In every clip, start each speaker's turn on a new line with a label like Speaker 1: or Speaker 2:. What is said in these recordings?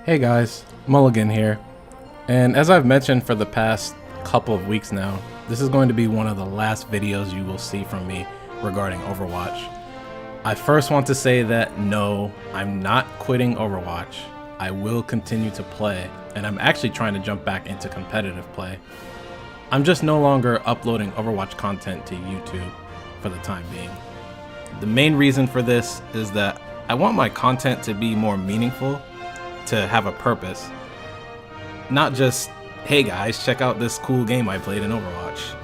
Speaker 1: Hey guys, Mulligan here, and as I've mentioned for the past couple of weeks now, this is going to be one of the last videos you will see from me regarding Overwatch. I first want to say that no, I'm not quitting Overwatch. I will continue to play, and I'm actually trying to jump back into competitive play. I'm just no longer uploading Overwatch content to YouTube for the time being. The main reason for this is that I want my content to be more meaningful, to have a purpose. Not just, hey guys, check out this cool game I played in Overwatch.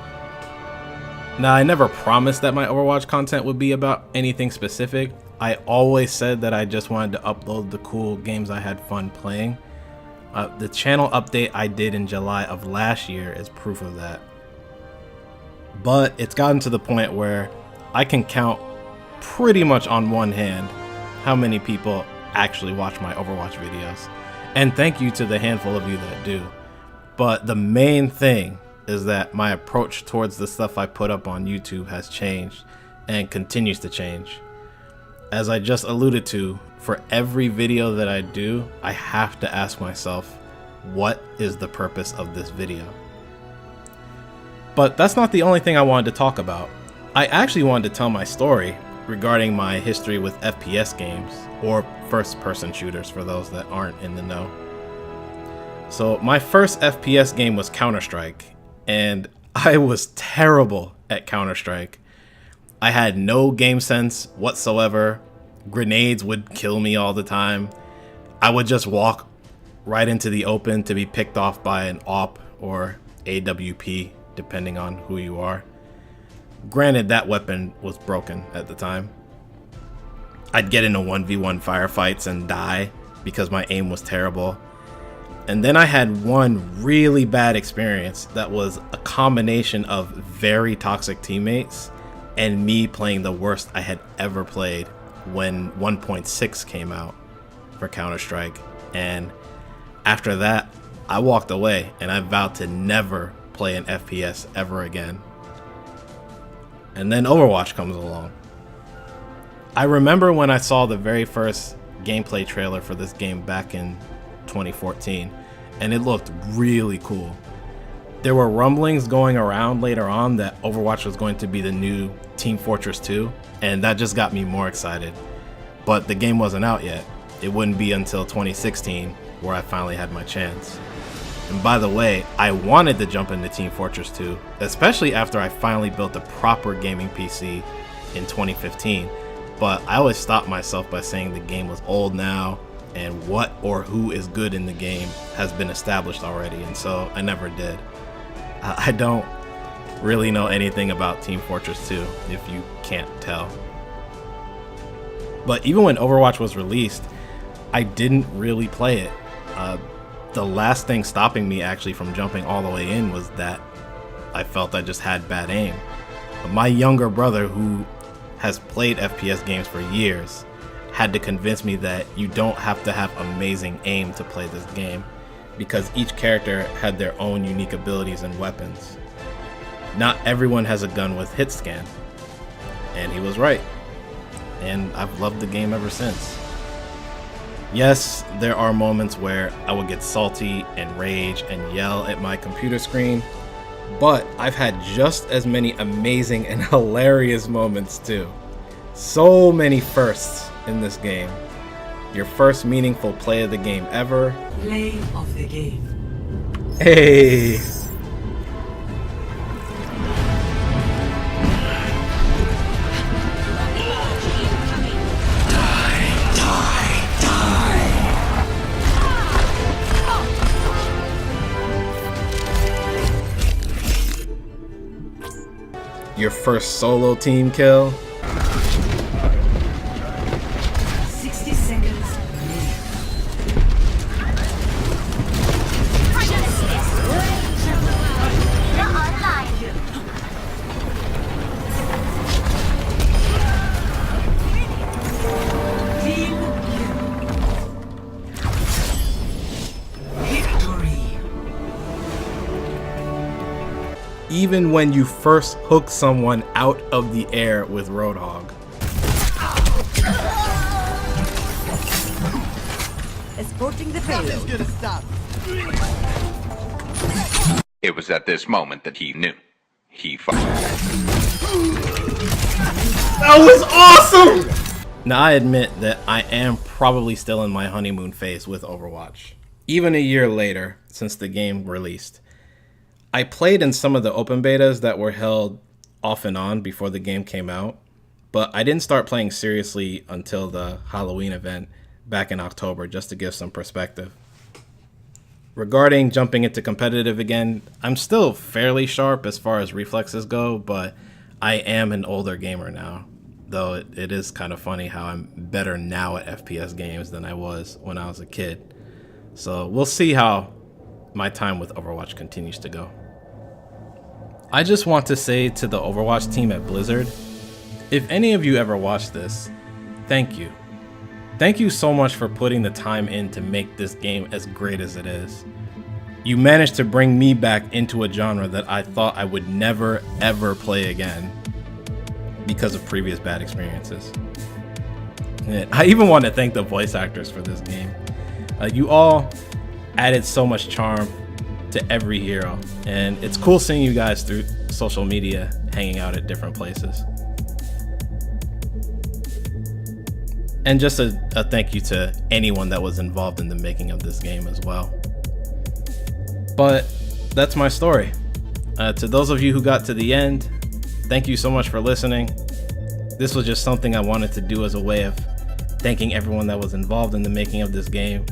Speaker 1: Now, I never promised that my Overwatch content would be about anything specific. I always said that I just wanted to upload the cool games I had fun playing. The channel update I did in July of last year is proof of that. But it's gotten to the point where I can count pretty much on one hand how many people actually watch my Overwatch videos. And thank you to the handful of you that do. But the main thing is that my approach towards the stuff I put up on YouTube has changed and continues to change. As I just alluded to, for every video that I do, I have to ask myself, what is the purpose of this video? But that's not the only thing I wanted to talk about. I actually wanted to tell my story regarding my history with FPS games, or first-person shooters for those that aren't in the know. So my first FPS game was Counter-Strike, and I was terrible at Counter-Strike. I had no game sense whatsoever. Grenades would kill me all the time. I would just walk right into the open to be picked off by an AWP or AWP, depending on who you are. Granted, that weapon was broken at the time. I'd get into 1v1 firefights and die because my aim was terrible. And then I had one really bad experience that was a combination of very toxic teammates and me playing the worst I had ever played when 1.6 came out for Counter-Strike. And after that, I walked away and I vowed to never play an FPS ever again. And then Overwatch comes along. I remember when I saw the very first gameplay trailer for this game back in 2014, and it looked really cool. There were rumblings going around later on that Overwatch was going to be the new Team Fortress 2, and that just got me more excited. But the game wasn't out yet. It wouldn't be until 2016 where I finally had my chance. And by the way, I wanted to jump into Team Fortress 2, especially after I finally built a proper gaming PC in 2015. But I always stopped myself by saying the game was old now, and what or who is good in the game has been established already, and so I never did. I don't really know anything about Team Fortress 2, if you can't tell. But even when Overwatch was released, I didn't really play it. The last thing stopping me actually from jumping all the way in was that I felt I just had bad aim. But my younger brother, who has played FPS games for years, had to convince me that you don't have to have amazing aim to play this game, because each character had their own unique abilities and weapons. Not everyone has a gun with hit scan, and he was right. And I've loved the game ever since. Yes, there are moments where I would get salty and rage and yell at my computer screen, but I've had just as many amazing and hilarious moments too. So many firsts in this game. Your first meaningful play of the game ever.
Speaker 2: Play of the game.
Speaker 1: Hey! Your first solo team kill.
Speaker 2: 60 seconds. Team victory.
Speaker 1: Even when you first hook someone out of the air with Roadhog.
Speaker 3: escorting the payload.
Speaker 4: Gonna stop.
Speaker 5: It was at this moment that he knew. He fucked.
Speaker 1: That was awesome! Now I admit that I am probably still in my honeymoon phase with Overwatch. Even a year later, since the game released. I played in some of the open betas that were held off and on before the game came out, but I didn't start playing seriously until the Halloween event back in October, just to give some perspective. Regarding jumping into competitive again, I'm still fairly sharp as far as reflexes go, but I am an older gamer now, though it is kind of funny how I'm better now at FPS games than I was when I was a kid. So we'll see how my time with Overwatch continues to go. I just want to say to the Overwatch team at Blizzard, if any of you ever watch this, thank you. Thank you so much for putting the time in to make this game as great as it is. You managed to bring me back into a genre that I thought I would never ever play again because of previous bad experiences. And I even want to thank the voice actors for this game. You all added so much charm to every hero, and it's cool seeing you guys through social media hanging out at different places. And just a thank you to anyone that was involved in the making of this game as well. But that's my story. To those of you who got to the end, thank you so much for listening. This was just something I wanted to do as a way of thanking everyone that was involved in the making of this game.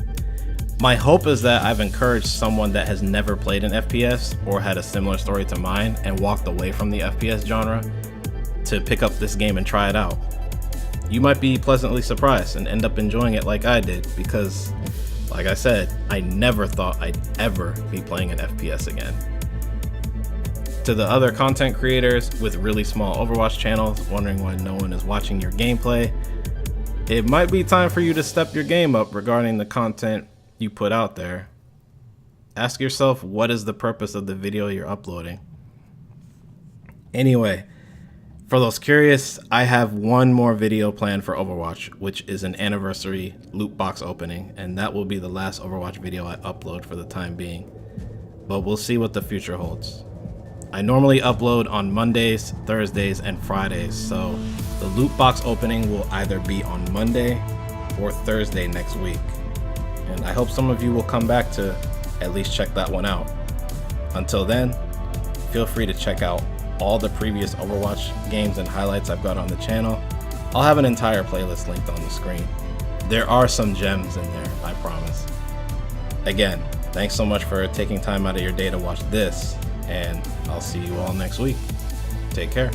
Speaker 1: My hope is that I've encouraged someone that has never played an FPS or had a similar story to mine and walked away from the FPS genre to pick up this game and try it out. You might be pleasantly surprised and end up enjoying it like I did, because, like I said, I never thought I'd ever be playing an FPS again. To the other content creators with really small Overwatch channels wondering why no one is watching your gameplay, it might be time for you to step your game up regarding the content you put out there. Ask yourself, what is the purpose of the video you're uploading? Anyway, for those curious, I have one more video planned for Overwatch, which is an anniversary loot box opening, and that will be the last Overwatch video I upload for the time being. But we'll see what the future holds. I normally upload on Mondays, Thursdays, and Fridays, so the loot box opening will either be on Monday or Thursday next week. And I hope some of you will come back to at least check that one out. Until then, feel free to check out all the previous Overwatch games and highlights I've got on the channel. I'll have an entire playlist linked on the screen. There are some gems in there, I promise. Again, thanks so much for taking time out of your day to watch this, and I'll see you all next week. Take care.